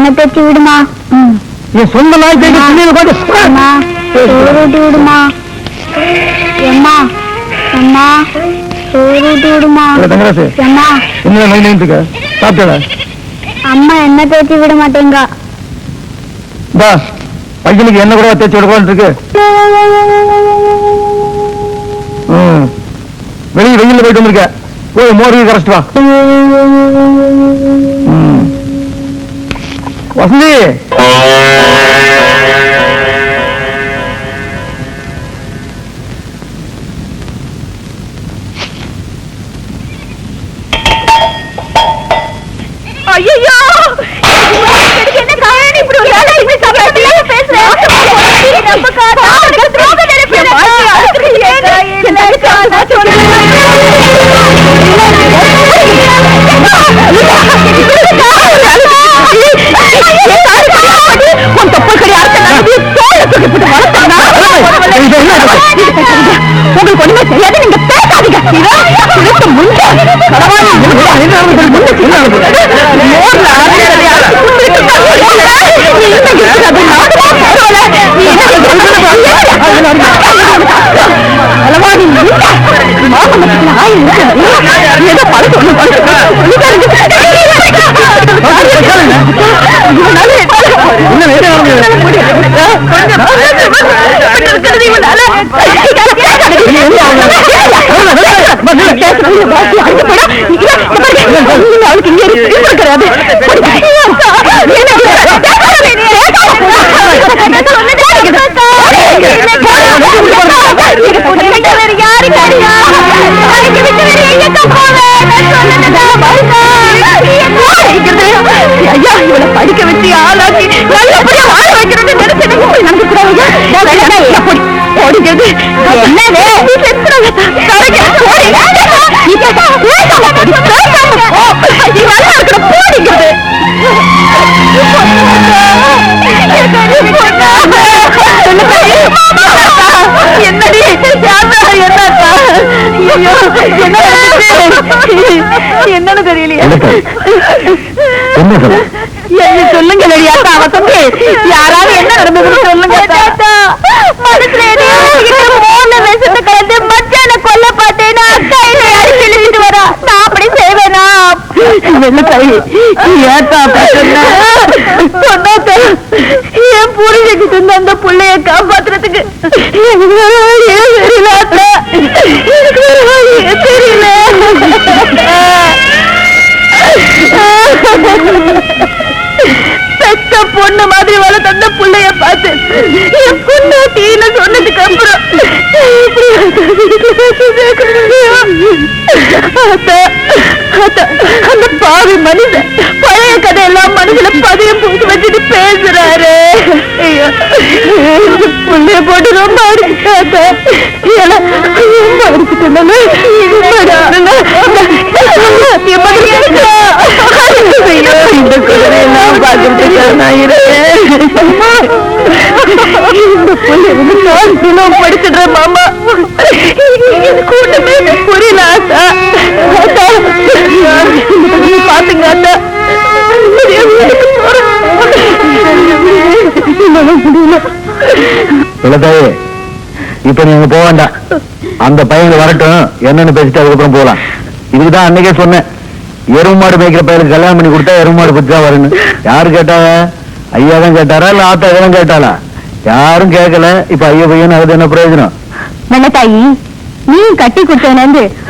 என்ன தேய்ச்சி விடுமா. என் சொந்த நாய் ஊட்டி விடுமா. எம்மா அம்மா ஊட்டி விடுமா. எம்மா சாப்பிட்டா அம்மா என்ன தேய்ச்சி விட மாட்டேங்க. பையனுக்கு என்ன கூட தேய்ச்சி விடக்கூடாது இருக்கு. வெளியே வெயில போயிட்டு வந்திருக்க. போய் மோருக்கு கரைச்சிட்டு வா. வசந்தி ஐயோ என்ன காரணம் இப்படி ஒரு ஆளா இப்படி சமையல பேசுறேன். நம்ம காதா துரோக நினைப்பேன். என்ன காதா சொல்றேன். உங்களுக்கு ஒண்ணுமே செய்யாது. நீங்க பேசாதீங்க. படிக்க வச்சு ஆளாக்கி வாழ வைக்கிறது என்னன்னு தெரியலையே. சொல்லுங்க வெளியாட்டா. அவசந்தி யாராவது என்ன நடந்ததுன்னு சொல்லுங்க. மூணு விஷத்தை கலந்து மச்சான கொல்ல பார்த்தேன்னா அக்கா என்னை அடிச்சு இழுத்துட்டு வரா. நான் அப்படி செய்வேனா? என் புரிஞ்சுக்கிட்டு இருந்த அந்த புள்ளைய காப்பாத்துறதுக்கு தெரியல. பெத்த பொண்ணு மாதிரி வளர்த்த அந்த புள்ளைய பார்த்து என் பொண்ணாட்டின்னு சொன்னதுக்கு அப்புறம் அந்த பாவி மனுஷன் பழைய கதையெல்லாம் மனசுல பதியம் பூத்து வச்சுட்டு பேசுறாரு. புள்ளைய போட்டு ரொம்ப அடிச்சுட்டாத்த. இந்த குதிரையெல்லாம் பார்த்துட்டு படிச்சுடுற மாமா. கூட்டமே புரியல ஆத்தா. பாத்துங்க ஆத்தா. இப்ப நீங்க போக வேண்டாம். அந்த பையன் வரட்டும், என்னன்னு பேசிட்டு அதுக்கப்புறம் போகலாம். இதுக்குதான் அன்னைக்கே சொன்னேன், எருவு மாடு மேய்க்கிற பையனுக்கு கல்யாணம் பண்ணி கொடுத்தா எருவு மாடு பத்தி தான் வரணும். யாரு கேட்டாங்க? ஐயா தான் கேட்டாரா இல்ல ஆத்தா தான் கேட்டாளா? யாரும் கேட்கல. இப்ப ஐயா பையன் அது என்ன பிரயோஜனம்? வெள்ளத்தாயி, நீ கட்டி கொடுத்தவன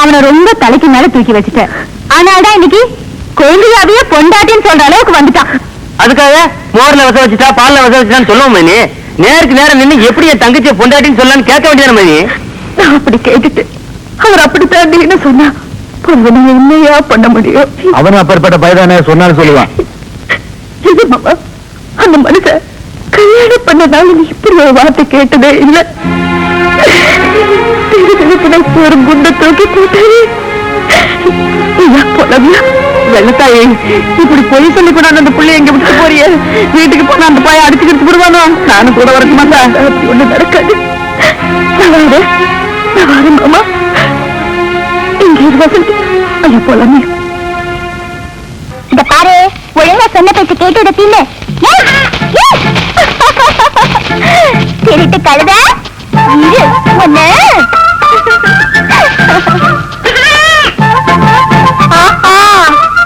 அவனை ரொம்ப தலைக்கு மேல தூக்கி வச்சுட்ட. ஆனால்தான் இன்னைக்கு குழந்தையாவே பொண்டாட்டின்னு சொல்ற அளவுக்கு வந்துட்டான். அதுக்காக மோர்ல வச வச்சுட்டா பால்ல வச வச்சுட்டான்னு சொல்லுவோம் மணி. நேருக்கு நேரம் நின்று எப்படி என் தங்கச்சியை பொண்டாட்டின்னு சொல்லலான்னு கேட்க வேண்டியது மணி. நான் அப்படி கேட்டுட்டு அவர் அப்படித்தான் சொன்னா என்னையா பண்ண முடியும்? அவனும் அப்பேற்பட்ட பையதானே சொன்னாலும் சொல்லுவான். இது மாமா, அந்த மனுஷன் கல்யாணம் பண்ணனால நீ இப்படி ஒரு வார்த்தை கேட்டதே இல்ல. ஒரு குண்டை தூக்கி போட்டாரு. வெள்ளத்தாயே, இப்படி பொய் சொல்லி கூட அந்த பிள்ளை எங்க விட்டு போறிய? வீட்டுக்கு போனா அந்த பாய அடிச்சுக்கிட்டு போடுவானோ? நானும் கூட வரக்க மாட்டேன். அப்படி ஒண்ணு நடக்காது. நான் வரேன் மாமா. இந்த பாரு, ஒழுங்கா சொன்ன பேச்சு கேட்டு திருட்டு கழுத இரு ஒண்ணு.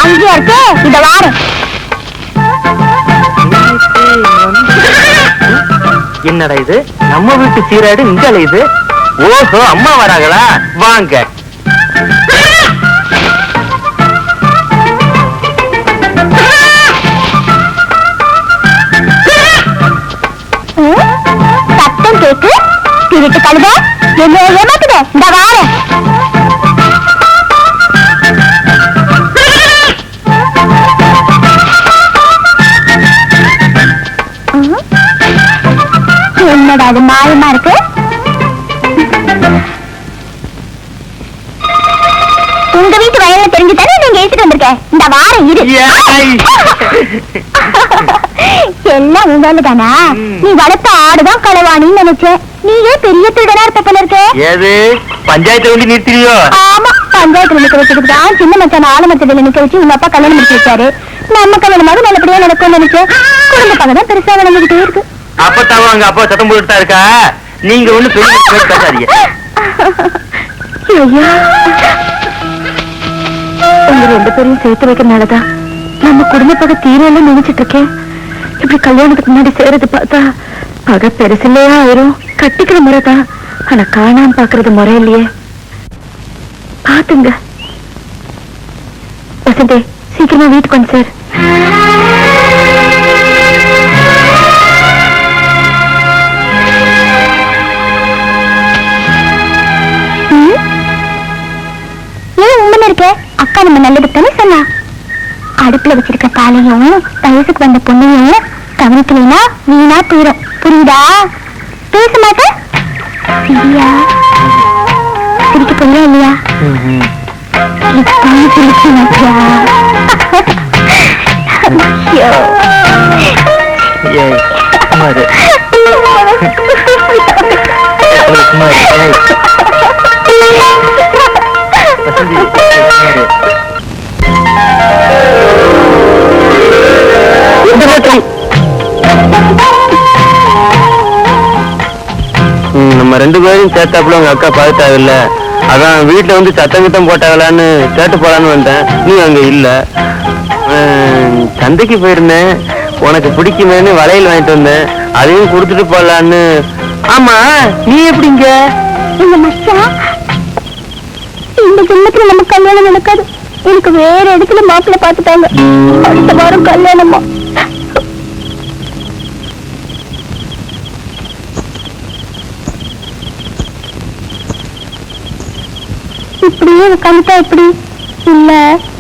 அங்கேயா இருக்கு, இத வாரு. என்னடா இது, நம்ம வீட்டு சீராடு இங்க இது. ஓஹோ, அம்மா வராங்களா? வாங்க. சத்தம் கேக்கு, திருட்டு கழுத என்ன ஏமாத்துத, இந்த வாரு. என்னடா அது மாயமா இருக்கு? உங்க வீட்டு வயல்ல தெரிஞ்சுதானே நீங்க ஏசிட்டு வந்திருக்க, இந்த வாரம் இரு. எல்லாம் உங்க தானா? நீ வளர்த்த ஆடுதான் களவாணின்னு நினைச்சேன். நீயே பெரிய திருடனா இருப்ப போல இருக்க. ஏது பஞ்சாயத்துல வந்து நிறுத்தியோ? ஆமா, பஞ்சாயத்துல நிக்க வச்சதுக்கு தான் சின்ன மச்சான ஆலமரத்துல நிக்க வச்சு உங்க அப்பா கல்யாணம் முடிச்சு வச்சாரு. நம்ம கல்யாணமாக நல்லபடியா நடக்கும்னு நினைச்சேன். குடும்ப பக்கம் தான் பெருசா வளர்ந்துகிட்டே இருக்கு. அப்பத்தாவும் அங்க அப்பா சத்தம் போட்டுட்டா இருக்கா. நீங்க ஒண்ணு பெரிய பேசாதீங்க. உங்க ரெண்டு பேரையும் சேர்த்து வைக்கிறதுனாலதான் நம்ம குடும்ப பகை தீரெல்லாம் நினைச்சிட்டு இருக்கேன். இப்படி கல்யாணத்துக்கு முன்னாடி சேரது பார்த்தா பகை பெருசு இல்லையா ஆயிரும். கட்டிக்கிற முறைதான், ஆனா காணாம பாக்குறது முறை இல்லையே. பாத்துங்க வசந்தே, சீக்கிரமா வீட்டுக்கு வந்து சார். இருக்க அக்கா நம்ம நல்லதுக்கு தானே சொன்னா. அடுப்புல வச்சிருக்க பாலையும் வயசுக்கு வந்த பொண்ணையும் கவனிக்கலைன்னா வீணா போயிடும். புரியுதா? பேச மாட்ட சரியா? சிரிக்க போறியா இல்லையா? சிரிக்க மாட்டியா? நம்ம ரெண்டு பேரும் சேர்த்தாப்புல உங்க அக்கா பார்த்தாவில்ல, அதான் வீட்டுல வந்து சத்தம் கித்தம் போட்டாங்களான்னு கேட்டு போலான்னு வந்தேன். நீ அங்க இல்ல. சந்தைக்கு போயிருந்தேன், உனக்கு பிடிக்குமேன்னு வளையல் வாங்கிட்டு வந்தேன், அதையும் கொடுத்துட்டு போலான்னு. ஆமா, நீ எப்படிங்க? இந்த மச்சான் இந்த ஜென்மத்துல நம்ம கல்யாணம் நடக்காது. எனக்கு வேற இடத்துல மாப்பிள்ளை பார்த்துட்டாங்க. அடுத்த வாரம் கல்யாணமா. இப்படியே உட்காந்துட்டா எப்படி? இல்ல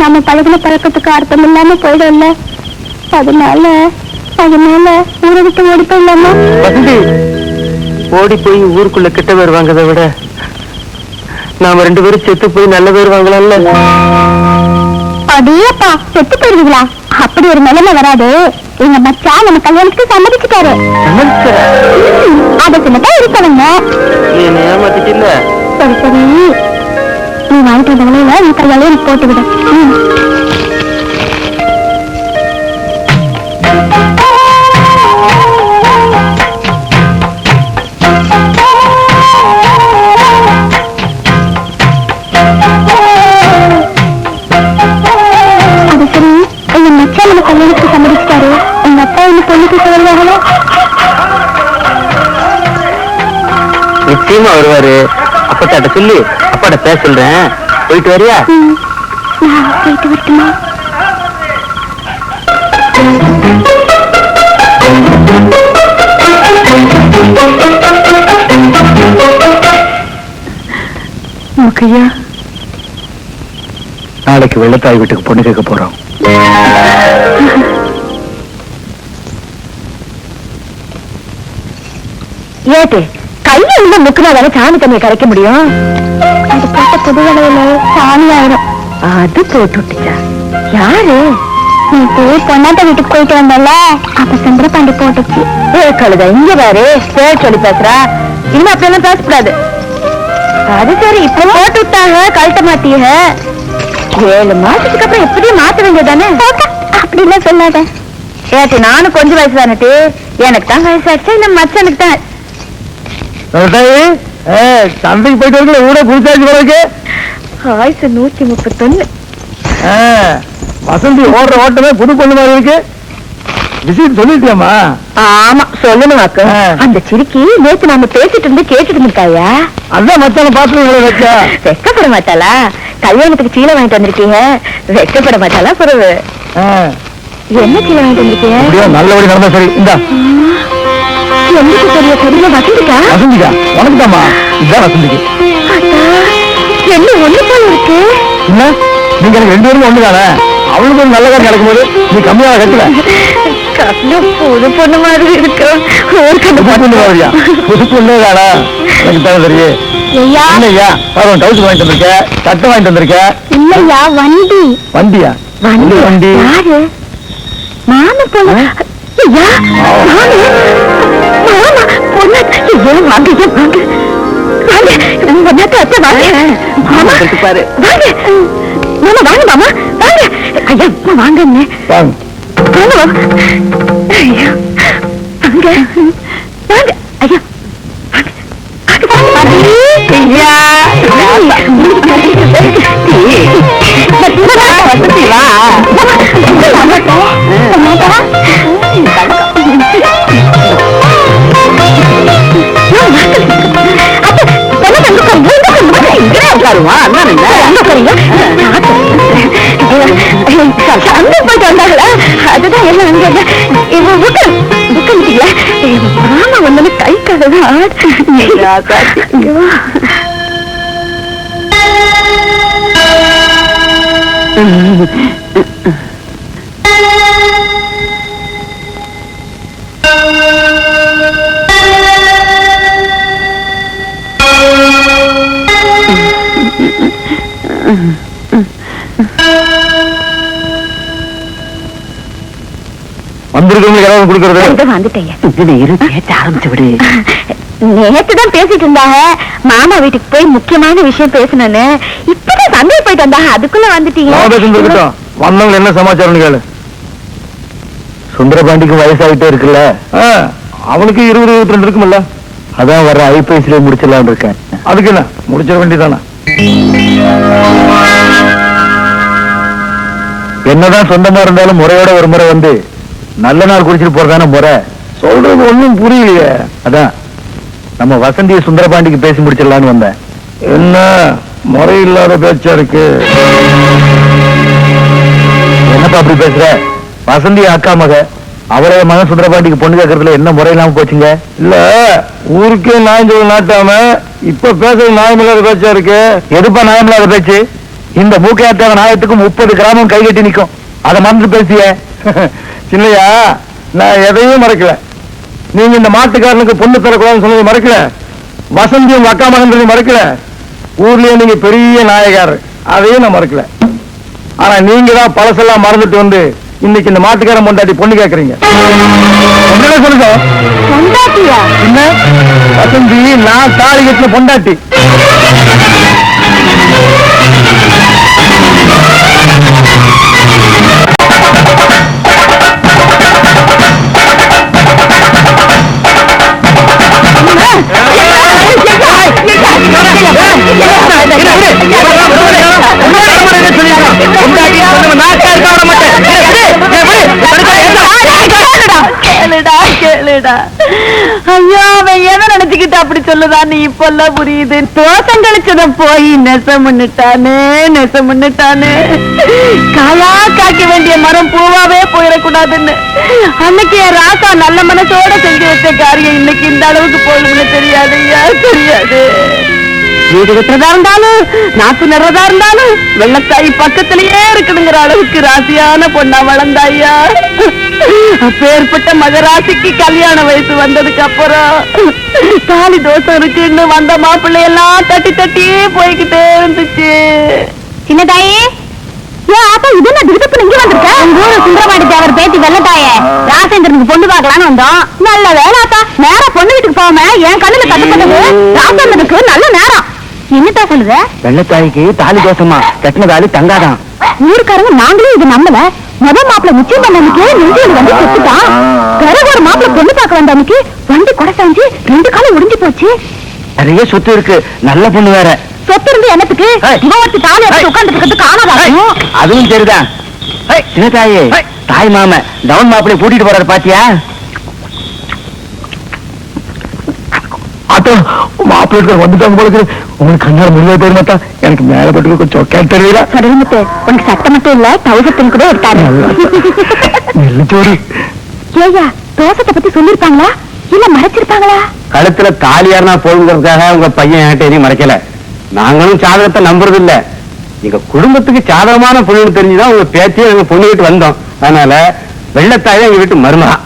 நம்ம பழகின பழக்கத்துக்கு அர்த்தம் இல்லாம போயிடும்ல. அதனால ஊரை விட்டு ஓடி போயிடலாமா? ஓடி போய் ஊருக்குள்ள கிட்ட பேர் வாங்கதை விட நாம ரெண்டு பேரும் செத்து போய் நல்ல பேர் வாங்கலாம்ல. அடேப்பா, செத்து போயிருவீங்களா? அப்படி ஒரு நிலைமை வராது. எங்க மச்சான் நம்ம கல்யாணத்துக்கு சம்மதிச்சுட்டாரு. அதை சின்னதான் இருக்கணுங்க. ஏமாத்திட்டு. சரி சரி, நீ வாங்கிட்டு வந்த வேலையில நீ கையாலே எனக்கு போட்டு விட. அது சரி, எங்க மச்சான் நம்ம கல்யாணத்துக்கு சம்மதிச்சுட்டாரு. எங்க அப்பா என்ன பொண்ணுக்கு சொல்லுவாங்களோ? நிச்சயமா வருவாரு. அப்பத்தாட்ட சொல்லி அப்பாட்ட பேச சொல்றேன். போயிட்டு வரியா? நான் போயிட்டு வரட்டுமா? முக்கையா, நாளைக்கு வெள்ளத்தாய் வீட்டுக்கு பொண்ணு கேட்க போறோம். ஏட்டு கையில உள்ள முக்குனா வர சாமி தண்ணியை கரைக்க முடியும். அது போட்ட புது வேலையில சாமி ஆயிடும். அது போட்டுச்சா? யாரு? நீ பொண்ணாட்ட வீட்டுக்கு போயிட்டு வந்தல, அப்ப சந்திரபாண்டி போட்டுச்சு. கழுத இங்க பாரு, பேர் சொல்லி பேசுறா. இனிமே அப்படியெல்லாம் பேசக்கூடாது. அது சரி, இப்ப போட்டு விட்டாங்க, கழட்ட மாட்டீங்க. 7 மாசத்துக்கு அப்புறம் எப்படியும் மாத்த வேண்டியதானே? அப்படிலாம் சொல்லாத. ஏட்டி நானும் கொஞ்சம் வயசு தானே, எனக்கு தான் வயசாச்சு, நம்ம மச்சனுக்கு தான். சந்தைக்கு போயிட்டு வரல ஊட புதுசாச்சு பிறகு ஆயுசு 131. வசந்தி ஓடுற ஓட்டமே புது பொண்ணு மாதிரி இருக்கு. விஷயம் சொல்லிட்டியாமா? ஆமா சொல்லணும் அக்கா. அந்த சிரிக்கி நேத்து நாம பேசிட்டு இருந்து கேட்டுட்டு இருக்காயா? அதான் மச்சான பாத்து வச்சா வெக்கப்பட மாட்டாளா? கல்யாணத்துக்கு சீலை வாங்கிட்டு வந்திருக்கீங்க, வெக்கப்பட மாட்டாளா? பிறகு என்ன சீலை வாங்கிட்டு வந்திருக்கீங்க? நல்லபடி நடந்தா சரி. இந்தா எங்களுக்கு தெரிய தெரியல. வசந்திக்கா? வசந்திக்கா உனக்குதாமா? இதுதான் வசந்திக்கு. என்ன ஒண்ணு போல இருக்கு? இல்ல நீங்க எனக்கு 2 பேரும் ஒண்ணுதானே. அவளுக்கு ஒரு நல்ல காரியம் நடக்கும் போது நீ கம்மியாக கட்டல. புது பொண்ணு மாதிரி இருக்கு. புது பொண்ணு தானா? எனக்கு தான் தெரியும். இல்லையா டவுஸ் வாங்கிட்டு வந்திருக்க, சட்டை வாங்கிட்டு வந்திருக்க. இல்லையா வண்டி. வண்டியா? வண்டி வண்டி யாரு? மாமா பொண்ணு. ஐயா மாமா பொண்ணு. ஏன் வாங்க வாங்க பாரு. வாங்க மாமா, வாங்க மாமா, வாங்க. ஐயா வாங்க வாங்க ஐயா வாங்க வாங்க ஐயா போயிட்டு வந்தாங்களா? அதுதான் எல்லாம் மாமா வந்து கை கததான். நேத்துதான் பேசிட்டு இருந்தாங்க. மாமா வீட்டுக்கு போய் முக்கியமான விஷயம் பேசணும்னு. இப்பதான் சந்தை போயிட்டு வந்தாங்க, அதுக்குள்ள வந்துட்டீங்க. வந்தவங்க என்ன சமாச்சாரம் கேளு. சுந்தரபாண்டிக்கு வயசாகிட்டே இருக்குல்ல, அவனுக்கு 20-22 இருக்குமில்ல. அதான் வர ஐபிஎஸ்ல முடிச்சிடலான்னு இருக்கேன். அதுக்கு என்ன முடிச்சிட வேண்டியதானா? என்னதான் சொந்தமா இருந்தாலும் முறையோட ஒரு முறை வந்து நல்ல நாள் குடிச்சிட்டு போறதான முறை. சொல்றது ஒண்ணும் புரியலையே. அதான் நம்ம வசந்திய சுந்தரபாண்டிக்கு பேசி முடிச்சிடலான்னு வந்தேன். என்ன முறை இல்லாத பேச்சா இருக்கு? என்னப்பா அப்படி பேசுற? வசந்திய அக்கா மக, அவரைய மகன் சுந்தரபாண்டிக்கு பொண்ணு கேட்கறதுல என்ன முறை இல்லாம போச்சுங்க? இல்ல ஊருக்கே நாயஞ்சொல் நாட்டாம இப்ப பேசுறது நியாயமில்லாத பேச்சா இருக்கு. எதுப்பா நியாயமில்லாத பேச்சு? இந்த மூக்கையாத்தான நாயத்துக்கும் 30 கிராமம் கை கட்டி நிக்கும். அதை மறந்து பேசிய சின்னையா, நான் எதையும் மறக்கல. நீங்க இந்த மாட்டுக்காரனுக்கு பொண்ணு தரக்கூடாதுன்னு சொன்னதை மறக்கல. வசந்தி உங்க அக்கா மகன் மறக்கல. ஊர்லயே நீங்க பெரிய நாயகார், அதையும் நான் மறக்கல. ஆனா நீங்க தான் பழசெல்லாம் மறந்துட்டு வந்து இன்னைக்கு இந்த மாட்டுக்காரன் பொண்டாட்டி பொண்ணு கேக்குறீங்க. என்ன சொல்லுங்க? என்ன வசந்தி? நான் தாலி கட்டின பொண்டாட்டி. ஐயா அவன் எதை நினைச்சுக்கிட்டு அப்படி சொல்லுதான்னு இப்பெல்லாம் புரியுது. தோசம் கழிச்சதும் போய் நெசமுன்னுட்டானே. காயா காக்க வேண்டிய மரம் பூவாவே போயிடக்கூடாதுன்னு அன்னைக்கு என் ராசா நல்ல மனசோட செஞ்சு வச்ச காரியம் இன்னைக்கு இந்த அளவுக்கு போகும்னு தெரியாது ஐயா, தெரியாது. வீடு கட்டுறதா இருந்தாலும் நாத்து நடுறதா இருந்தாலும் வெள்ளக்காய் பக்கத்திலேயே இருக்குதுங்கிற அளவுக்கு ராசியான பொண்ணா வளர்ந்தாயா. அப்பேற்பட்ட மகராசிக்கு கல்யாண வயசு வந்ததுக்கு அப்புறம் தாலி தோசை இருக்குன்னு வந்த மாப்பிள்ளையெல்லாம் தட்டி தட்டி போய்கிட்டே இருந்துச்சு. சின்னதாயே, சுந்தரபாண்டி தேவர் பேத்தி வெள்ளத்தாய ராசேந்திரனுக்கு பொண்ணு பார்க்கலான்னு வந்தோம். நல்ல வேலாத்தா, நேரம் பொண்ணு வீட்டுக்கு போகாம என் கண்ணுல கட்டுப்பட்டது ராசேந்திரனுக்கு நல்ல நேரம். என்னத்தா சொல்லுத? வெள்ளத்தாய்க்கு தாலி தோசமா, கட்டின தாலி தங்காதான். ஊருக்காரங்க நாங்களும் இது நம்பல. முதல் மாப்பிள்ள நிச்சயம் பண்ண அன்னைக்கு நெஞ்சில் வந்து செத்துட்டான். பிறகு ஒரு மாப்பிள்ள பொண்ணு பார்க்க வந்த அன்னைக்கு வண்டி கொடை சாஞ்சு 2 காலம் உடைஞ்சு போச்சு. நிறைய சொத்து இருக்கு, நல்ல பொண்ணு வேற. சொத்து இருந்து என்னத்துக்கு? இவன் ஒருத்தி தாலி எடுத்து உட்கார்ந்து இருக்கிறது காணாதாகும். அதுவும் சரிதான். சின்ன தாயே, தாய் மாம டவுன் மாப்பிள்ளை கூட்டிட்டு போறாரு பாத்தியா? ஆட்டோ மாப்பிள்ளை வந்துட்டாங்க போல இருக்கு. உங்களுக்கு கண்ணால முடியாது போயிரு மாட்டா. எனக்கு மேல பட்டு கொஞ்சம் கேட்டறியா கடவுளுக்கு உனக்கு சட்டை மட்டும் இல்ல டவுசத்தில் கூட எடுத்தாரு. நெல்லுச்சோறு ஏயா தோசத்தை பத்தி சொல்லிருப்பாங்களா இல்ல மறைச்சிருப்பாங்களா? கழுத்துல தாலியார்னா போகுங்கிறதுக்காக உங்க பையன் என்கிட்ட எதையும் மறைக்கல. நாங்களும் ஜாதகத்தை நம்புறது இல்ல. எங்க குடும்பத்துக்கு சாதகமான பொண்ணு தெரிஞ்சுதான் உங்க பேச்சையும் எங்க பொண்ணு வீட்டு வந்தோம். அதனால வெள்ளத்தாயே எங்க வீட்டு மருமகா.